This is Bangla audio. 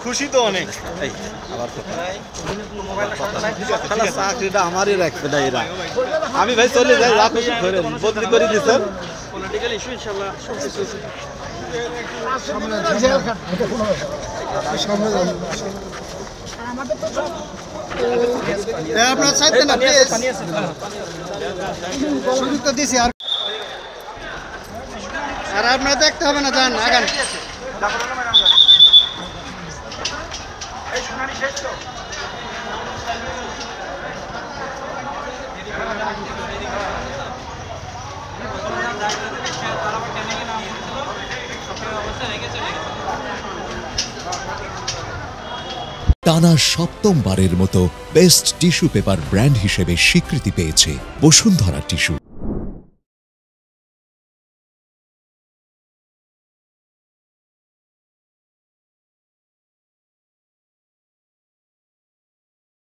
খুশি তো অনেক। চাকরিটা আমারই রাখবে না এরা। আমি ভাই চলে যাই, যা খুশি করেন, বদলি করে দিচ্ছেন। আপনার চাইতেন না সুযোগ তো দিছি, আর আপনার দেখতে হবে না, যান আগান। টানা সপ্তমবারের মতো বেস্ট টিস্যু পেপার ব্র্যান্ড হিসেবে স্বীকৃতি পেয়েছে বসুন্ধরা টিস্যু।